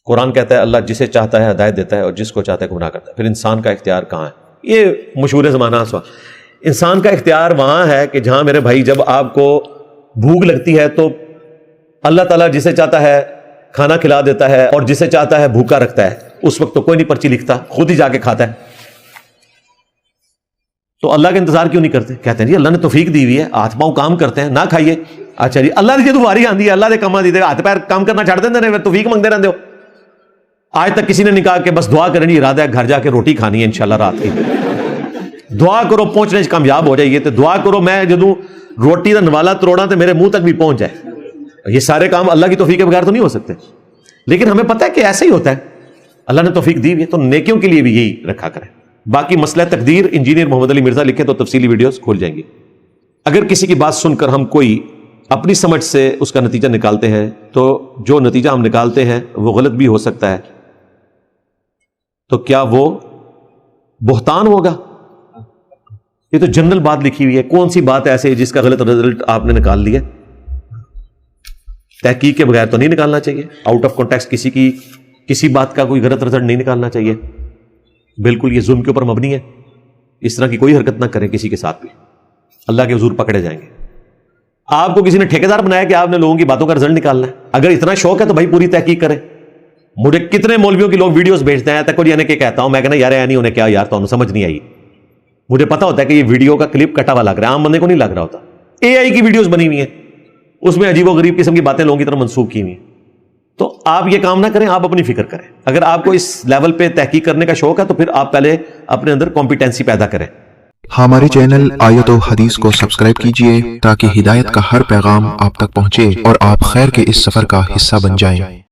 قرآن کہتا ہے اللہ جسے چاہتا ہے ہدایت دیتا ہے اور جس کو چاہتا ہے گمراہ کرتا ہے. پھر انسان کا اختیار کہاں ہے؟ یہ مشہور زمانہ سوال. انسان کا اختیار وہاں ہے کہ جہاں میرے بھائی جب آپ کو بھوک لگتی ہے تو اللہ تعالیٰ جسے چاہتا ہے کھانا کھلا دیتا ہے اور جسے چاہتا ہے بھوکا رکھتا ہے. اس وقت تو کوئی نہیں پرچی لکھتا, خود ہی جا کے کھاتا ہے. تو اللہ کا انتظار کیوں نہیں کرتے؟ کہتے ہیں جی اللہ نے توفیق دی ہوئی ہے, ہاتھ پاؤں کام کرتے ہیں, نہ کھائیے. اچھا جی اللہ نے جدو واری آندی ہے اللہ نے کما دی دے, ہاتھ پیر کام کرنا چھڑ دیں دے, توفیق منگتے رہتے ہو. آج تک کسی نے نہیں کہا کہ بس دعا کرنی ارادہ ہے گھر جا کے روٹی کھانی ہے انشاءاللہ رات کی. دعا کرو پہنچنے سے کامیاب ہو جائیے, تو دعا کرو میں جدوں روٹی دا نوالا تروڑا تو میرے منہ تک بھی پہنچ جائے. یہ سارے کام اللہ کی توفیق کے بغیر تو نہیں ہو سکتے. لیکن ہمیں پتہ ہے کہ ایسے ہی ہوتا ہے, اللہ نے توفیق دی ہوئی ہے, تو نیکیوں کے لیے بھی یہی رکھا کریں. باقی مسئلہ تقدیر انجینئر محمد علی مرزا لکھے تو تفصیلی ویڈیوز کھول جائیں گی. اگر کسی کی بات سن کر ہم کوئی اپنی سمجھ سے اس کا نتیجہ نکالتے ہیں تو جو نتیجہ ہم نکالتے ہیں وہ غلط بھی ہو سکتا ہے, تو کیا وہ بہتان ہوگا؟ یہ تو جنرل بات لکھی ہوئی ہے. کون سی بات ایسے ہے جس کا غلط رزلٹ آپ نے نکال لیا؟ تحقیق کے بغیر تو نہیں نکالنا چاہیے. آؤٹ آف کانٹیکسٹ کسی کی کسی بات کا کوئی غلط رزلٹ نہیں نکالنا چاہیے. بالکل یہ ظلم کے اوپر مبنی ہے. اس طرح کی کوئی حرکت نہ کریں کسی کے ساتھ بھی, اللہ کے حضور پکڑے جائیں گے. آپ کو کسی نے ٹھیکیدار بنایا کہ آپ نے لوگوں کی باتوں کا رزلٹ نکالنا ہے. اگر اتنا شوق ہے تو بھائی پوری تحقیق کریں. مجھے کتنے مولویوں کی لوگ ویڈیوز بھیجتے ہیں تک یعنی کہ کہتا ہوں میں کہنا یار نہیں انہیں کیا یار تو سمجھ نہیں آئی. مجھے پتا ہوتا ہے کہ یہ ویڈیو کا کلپ کٹا ہوا لگ رہا ہے, عام بندے کو نہیں لگ رہا ہوتا. اے آئی کی ویڈیوز بنی ہوئی ہیں, اس میں عجیب و غریب قسم کی باتیں لوگوں کی طرف منسوخ کی ہوئی ہیں. تو آپ یہ کام نہ کریں, آپ اپنی فکر کریں. اگر آپ کو اس لیول پہ تحقیق کرنے کا شوق ہے تو پھر آپ پہلے اپنے اندر کمپیٹنسی پیدا کریں. ہمارے چینل آیت و حدیث کو سبسکرائب کیجئے تاکہ ہدایت کا ہر پیغام آپ تک پہنچے اور آپ خیر کے اس سفر کا حصہ بن جائیں.